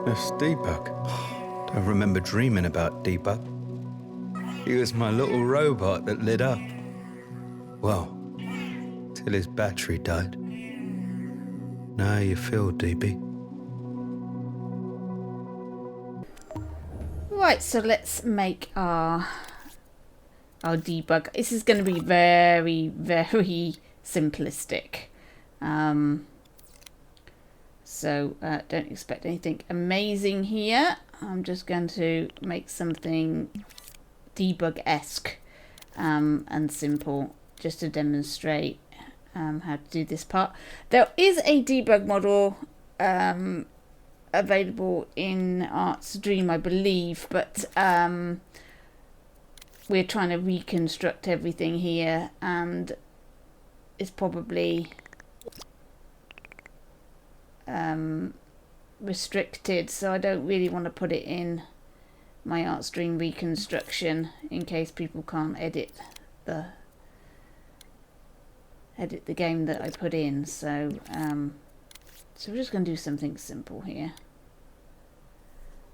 That's Debug. Don't remember dreaming about Debug. He was my little robot that lit up. Well, till his battery died. Now you feel, DB. Right, so let's make our debug. This is going to be very, very simplistic. So don't expect anything amazing here. I'm just going to make something debug-esque and simple, just to demonstrate how to do this part. There is a debug model available in ArtStream, I believe, but we're trying to reconstruct everything here, and it's probably restricted, so I don't really want to put it in my ArtStream reconstruction in case people can't edit the game that I put in. So so we're just going to do something simple here,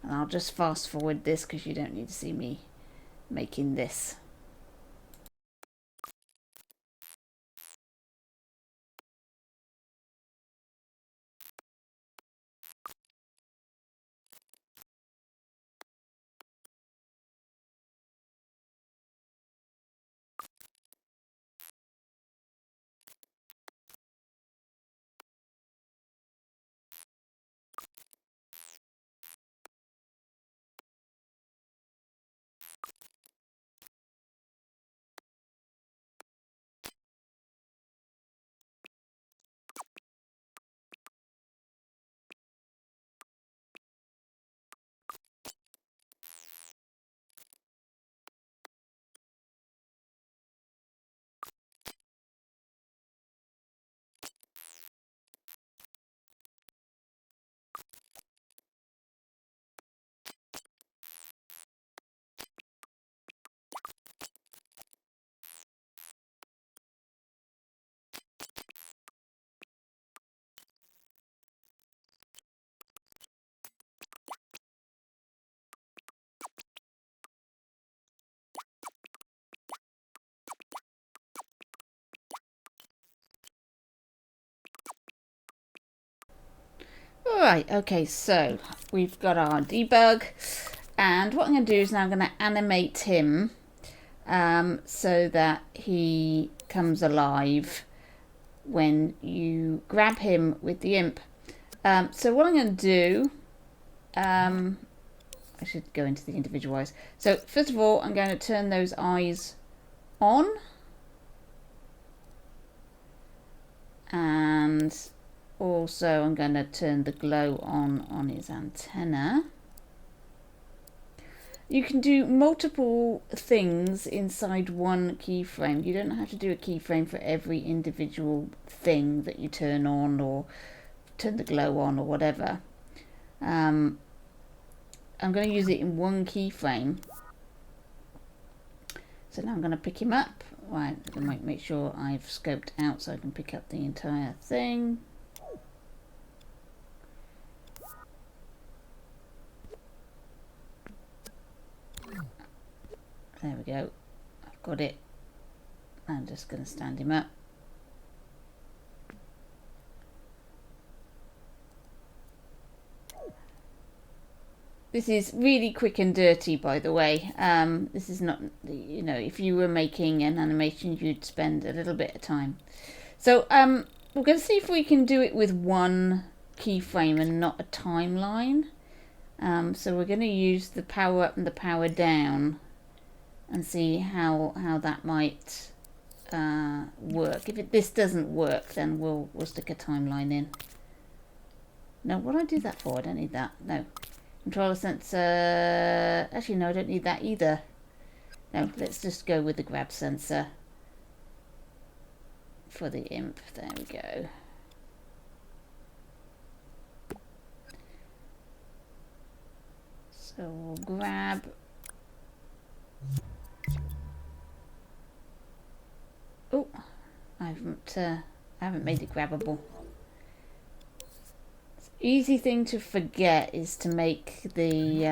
and I'll just fast forward this because you don't need to see me making this. Alright, okay, so we've got our debug, and what I'm going to do is now I'm going to animate him so that he comes alive when you grab him with the imp. So what I'm going to do, I should go into the individual eyes. So first of all, I'm going to turn those eyes on, and also I'm going to turn the glow on his antenna. You can do multiple things inside one keyframe. You don't have to do a keyframe for every individual thing that you turn on or turn the glow on or whatever. I'm going to use it in one keyframe. So now I'm going to pick him up. Right, I might make sure I've scoped out so I can pick up the entire thing. There we go. I've got it. I'm just going to stand him up. This is really quick and dirty, by the way. This is not, you know, if you were making an animation, you'd spend a little bit of time. So we're going to see if we can do it with one keyframe and not a timeline. So we're going to use the power up and the power down and see how that might work. If this doesn't work, then we'll stick a timeline in. No, what do I do that for? I don't need that. No. Controller sensor. Actually, no, I don't need that either. No, let's just go with the grab sensor for the imp. There we go. So we'll grab. Oh, I haven't made it grabbable. easy thing to forget is to make the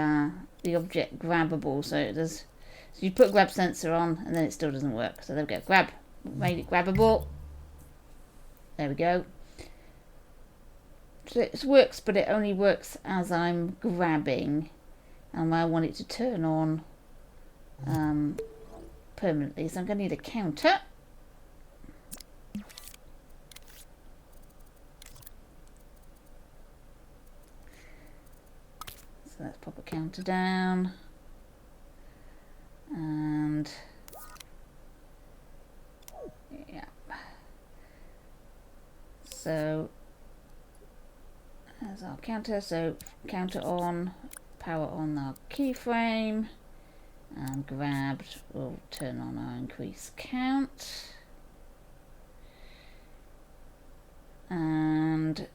object grabbable. So it does. So you put grab sensor on, and then it still doesn't work. So there we go. Grab, made it grabbable. There we go. So it works, but it only works as I'm grabbing, and I want it to turn on permanently. So I'm going to need a counter. So let's pop a counter down, and yeah. So there's our counter. So counter on, power on our keyframe, and grabbed will turn on our increase count. And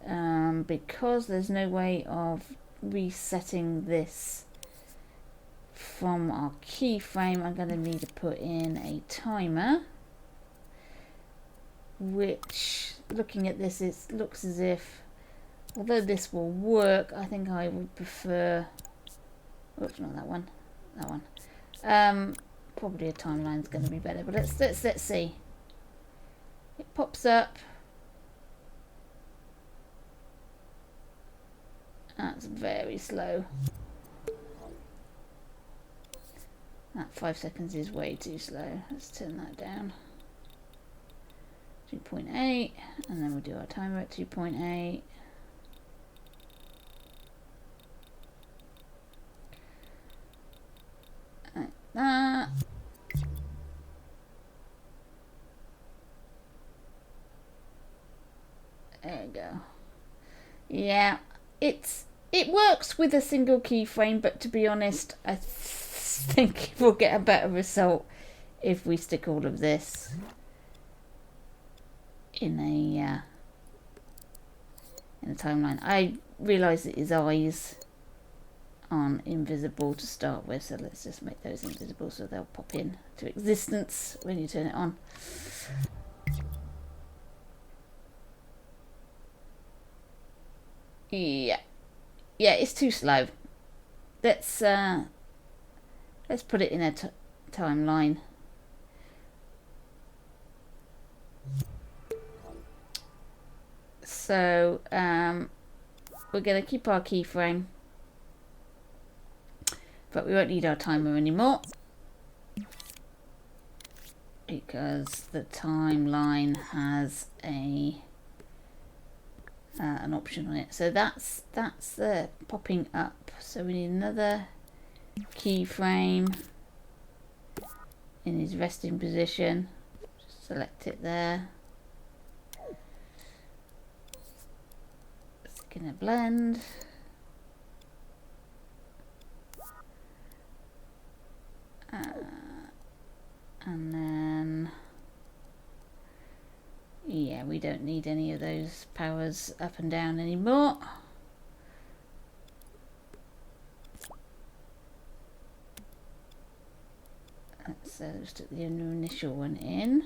because there's no way of resetting this from our keyframe, I'm going to need to put in a timer, which, looking at this, it looks as if, although this will work, I think I would prefer, oops, not that one, that one. Probably a timeline is going to be better, but let's see. It pops up. That's very slow. That 5 seconds is way too slow. Let's turn that down. 2.8, and then we'll do our timer at 2.8. Like that. There we go. Yeah, it works with a single keyframe, but to be honest, I think we'll get a better result if we stick all of this in a timeline. I realise that his eyes aren't invisible to start with, so let's just make those invisible so they'll pop in to existence when you turn it on. Yeah, it's too slow. Let's put it in a timeline. So we're going to keep our keyframe, but we won't need our timer anymore because the timeline has an option on it. So that's popping up. So we need another keyframe in his resting position. Just select it there. It's gonna blend. And then yeah, we don't need any of those powers up and down anymore. Let's just put the initial one in.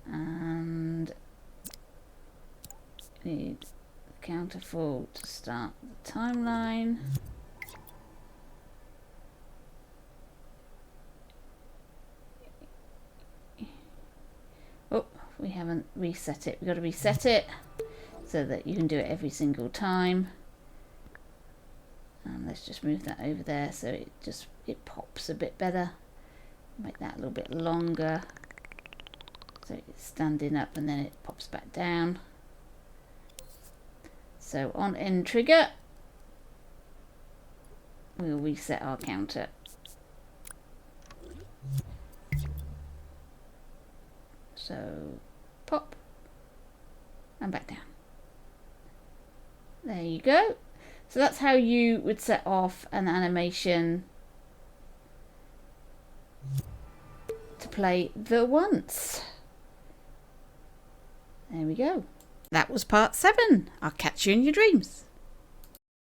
And need the counterfall to start the timeline. Oh, we haven't reset it. We've got to reset it so that you can do it every single time. And let's just move that over there so it pops a bit better. Make that a little bit longer so it's standing up and then it pops back down. So on end trigger, we'll reset our counter. So pop and back down. There you go. So that's how you would set off an animation to play the once. There we go. That was part 7. I'll catch you in your dreams.